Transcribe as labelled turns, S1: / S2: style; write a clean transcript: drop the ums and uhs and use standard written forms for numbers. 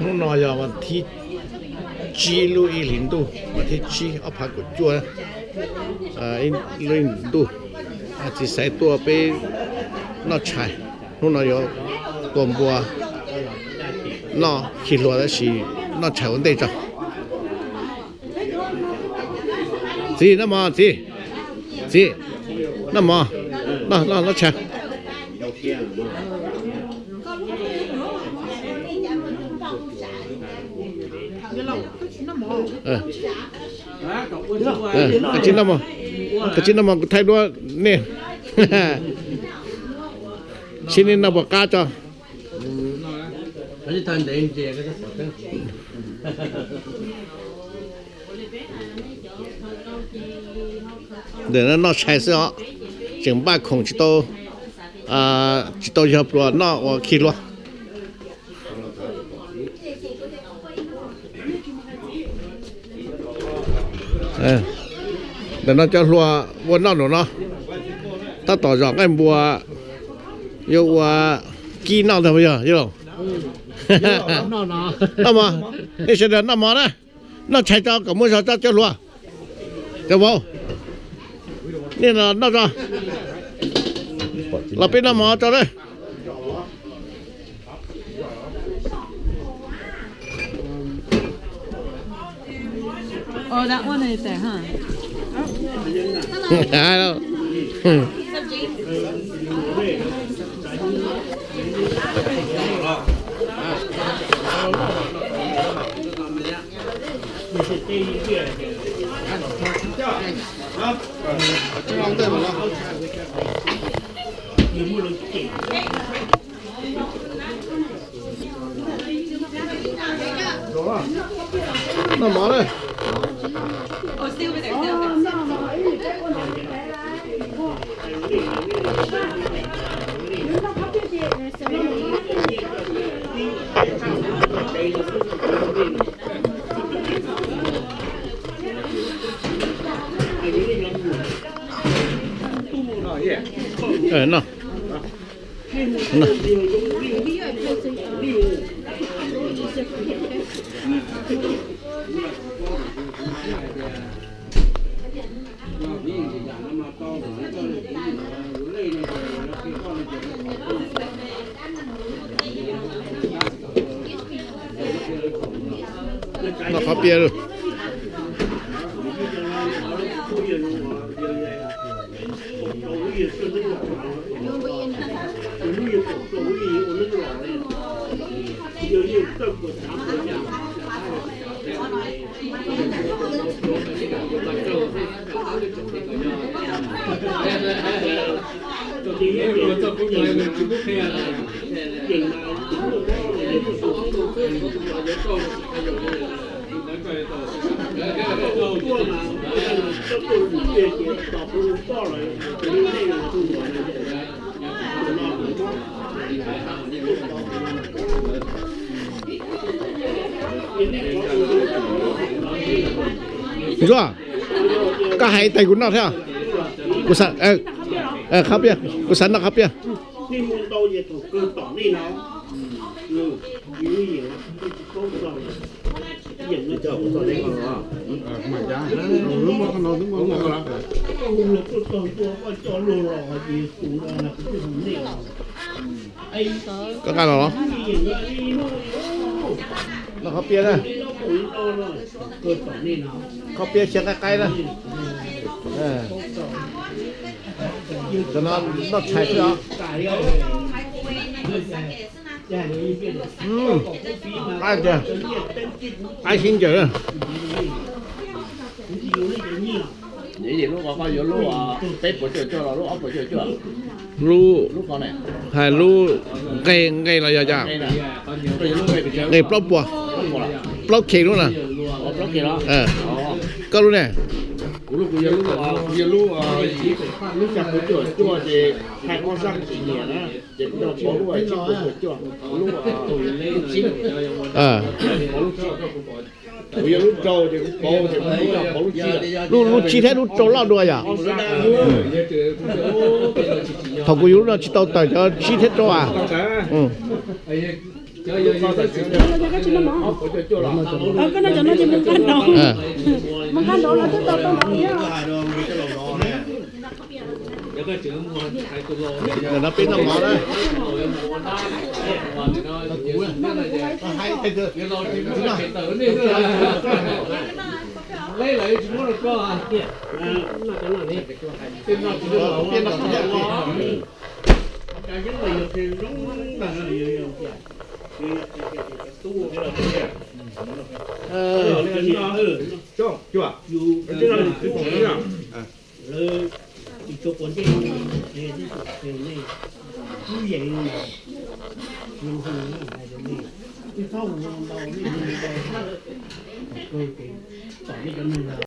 S1: nó nói giờ mà thi chi lưu ý linh tu mà thi chi ở phát của chúa in linh tu chỉ sai tua pe nó chạy nó nói giờ tuần bùa nó khi lúa đó là nó chạy vấn đề cho gì nó mà gì nó mà nó chạy cái chín nó mà thay đua nè xin nên nó bỏ cá cho để nó chạy sao chừng ba khổng chỉ to giờ rồi nó khi luôn để nó cho lúa vốn nó ta tỏ rõ cái bùa yêu kỹ năng thôi bây giờ chứ không nó mà cái sẽ đến nó mà đấy nó chạy cho cả mỗi giờ cho lúa cho vô nên là nó ra là bên nó mà cho đấy
S2: Oh, that one is there, huh?
S1: I don't. Nó mở đây.
S2: Oh, stay over there. Stay over there.
S1: No. No. Nó khó bia rồi. Rồi, cả hai tay của nó thế à? Của sẵn, khắp bia, của sẵn nó khắp bia. Có cái nào đó? Nó khắp bia đây. Khắp bia trên cái đây. Cho nó chạy đó. Ai kìa, ai xin chữ. Lu hay lu ngay là giờ ngay plop bùa plop kia luôn nè có luôn nè
S3: lúc chặt cái chua thì hai con răng chỉ nhẹ đó để nó có lúc ấy chua lúc chín bây giờ lúc trâu thì cũng có lúc chi
S1: lúc chi thế lúc trâu lao đuôi à thằng cô lúc nó chỉ tao tới cho chi thế trâu à
S3: 高的经验，好，我就做了。
S2: cái này cho nó chỉ muốn cắt đầu
S1: อ่า
S2: muốn cắt đầu là tiếp tục tao nói nhá
S4: 有個獎我睇到咯，
S1: rồi nó biến nó ngỏ đấy
S4: 我拉我哋咯，估啊，hay
S1: hay cơ
S4: 原來點解其實呢啲呢嚟全部都講啊，變到變到變到cái này thì đúng là
S3: cho chưa cái này cái phòng này à
S5: thì chụp cuốn trên này thì này như vậy là nhiều hơn này này cái phong đầu này đầu cái tỏ đi cho mình là